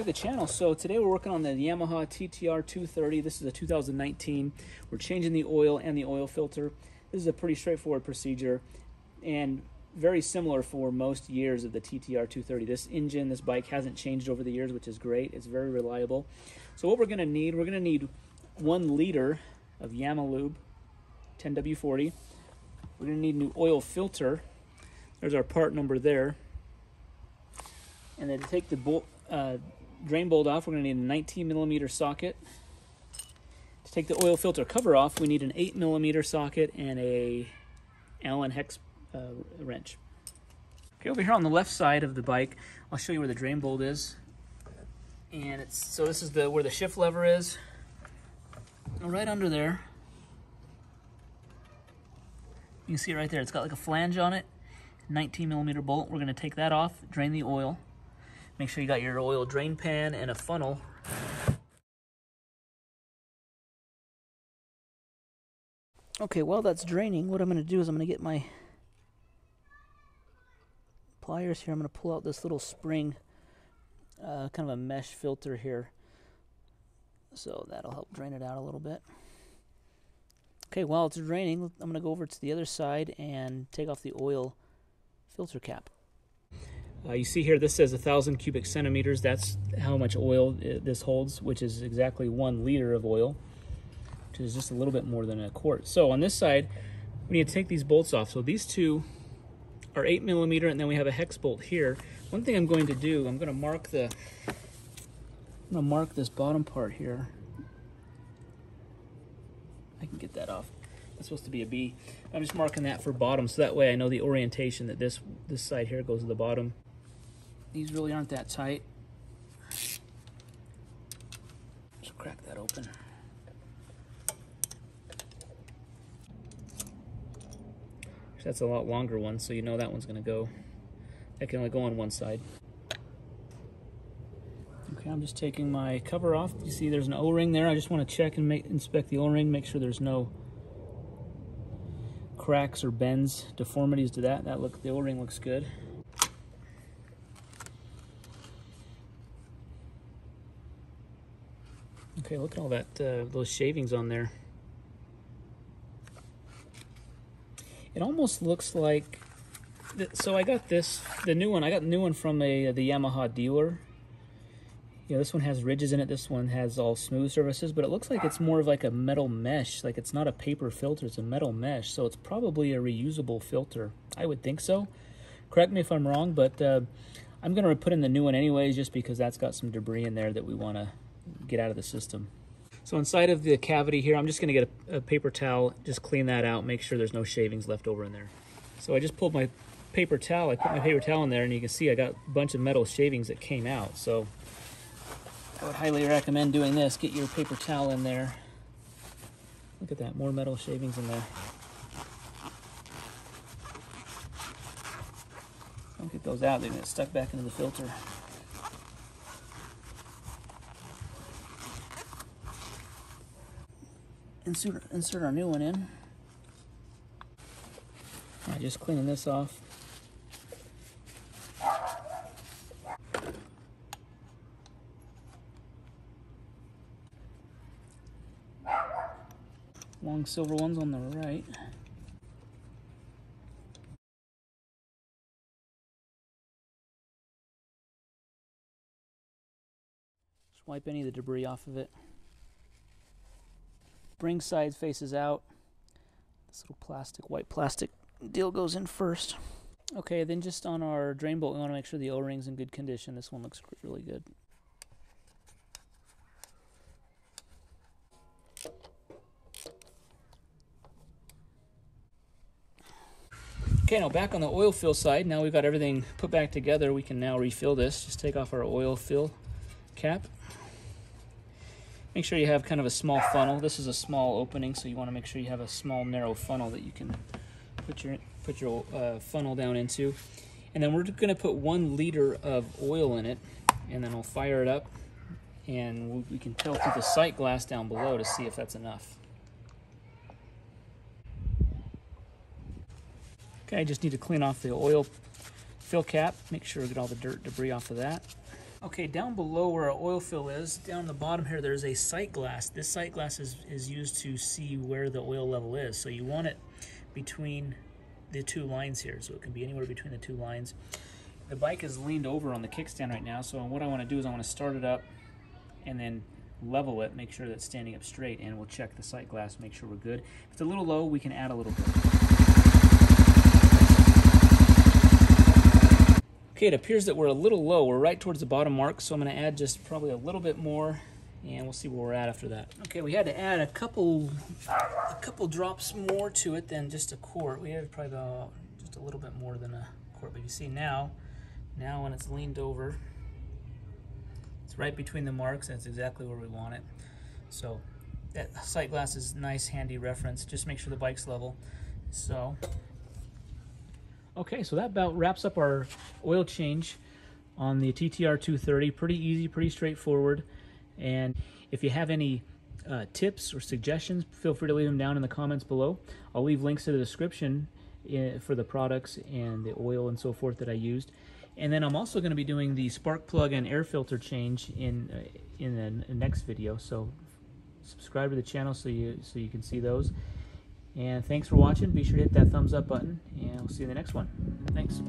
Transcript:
subscribe to the channel. So today we're working on the Yamaha TTR230. This is a 2019. We're changing the oil and the oil filter. This is a pretty straightforward procedure and very similar for most years of the TTR230. This engine, this bike hasn't changed over the years, which is great. It's very reliable. So what we're going to need 1 liter of Yamalube 10W40. We're going to need a new oil filter. There's our part number there. And then to take the drain bolt off, we're going to need a 19mm socket. To take the oil filter cover off, we need an 8mm socket and a Allen hex wrench. Okay, over here on the left side of the bike, I'll show you where the drain bolt is. And this is where the shift lever is. Right under there. You can see it right there. It's got like a flange on it. 19mm bolt. We're going to take that off, drain the oil. Make sure you got your oil drain pan and a funnel. Okay, while that's draining, what I'm going to do is I'm going to get my pliers here. I'm going to pull out this little spring, kind of a mesh filter here. So that'll help drain it out a little bit. Okay, while it's draining, I'm going to go over to the other side and take off the oil filter cap. You see here, this says 1,000 cubic centimeters. That's how much oil this holds, which is exactly 1 liter of oil, which is just a little bit more than a quart. So on this side, we need to take these bolts off. So these two are 8mm, and then we have a hex bolt here. One thing I'm going to do, I'm going to mark this bottom part here. I can get that off. That's supposed to be a B. I'm just marking that for bottom, so that way I know the orientation that this side here goes to the bottom. These really aren't that tight. Just crack that open. That's a lot longer one, so you know that one's going to go. That can only go on one side. Okay, I'm just taking my cover off. You see there's an O-ring there. I just want to check and inspect the O-ring, make sure there's no cracks or bends, deformities to that. The O-ring looks good. Okay, look at all that, those shavings on there. It almost looks like, so I got the new one. I got the new one from the Yamaha dealer. Yeah, this one has ridges in it. This one has all smooth surfaces, but it looks like it's more of like a metal mesh. Like it's not a paper filter, it's a metal mesh. So it's probably a reusable filter. I would think so. Correct me if I'm wrong, but I'm going to put in the new one anyways, just because that's got some debris in there that we want to get out of the system. So inside of the cavity here, I'm just going to get a paper towel, just clean that out, make sure there's no shavings left over in there. So I just pulled my paper towel, I put my paper towel in there, and you can see I got a bunch of metal shavings that came out. So I would highly recommend doing this. Get your paper towel in there. Look at that, more metal shavings in there. Don't get those out, they're going to get stuck back into the filter. Insert our new one in. All right, just cleaning this off. Long silver ones on the right. Just wipe any of the debris off of it. Spring side faces out. This little white plastic deal goes in first. Okay, then just on our drain bolt, we want to make sure the O-ring's in good condition. This one looks really good. Okay, now back on the oil fill side. Now we've got everything put back together. We can now refill this. Just take off our oil fill cap. Make sure you have kind of a small funnel. This is a small opening, so you want to make sure you have a small, narrow funnel that you can put your funnel down into. And then we're going to put 1 liter of oil in it, and then we'll fire it up, and we can tell through the sight glass down below to see if that's enough. Okay, I just need to clean off the oil fill cap, make sure we get all the dirt, debris off of that. Okay, down below where our oil fill is, down the bottom here, there's a sight glass. This sight glass is used to see where the oil level is. So you want it between the two lines here. So it can be anywhere between the two lines. The bike is leaned over on the kickstand right now. So what I want to do is I want to start it up and then level it, make sure that it's standing up straight, and we'll check the sight glass, make sure we're good. If it's a little low, we can add a little bit. Okay, it appears that we're a little low. We're right towards the bottom mark, so I'm going to add just probably a little bit more, and we'll see where we're at after that. Okay, we had to add a couple drops more to it than just a quart. We had probably about just a little bit more than a quart, but you see now when it's leaned over, it's right between the marks, and it's exactly where we want it. So that sight glass is nice, handy reference. Just make sure the bike's level. So, okay, so that about wraps up our oil change on the TTR230. Pretty easy, pretty straightforward. And if you have any tips or suggestions, feel free to leave them down in the comments below. I'll leave links to the description for the products and the oil and so forth that I used. And then I'm also going to be doing the spark plug and air filter change in the next video. So subscribe to the channel so you can see those. And thanks for watching. Be sure to hit that thumbs up button, and we'll see you in the next one. Thanks.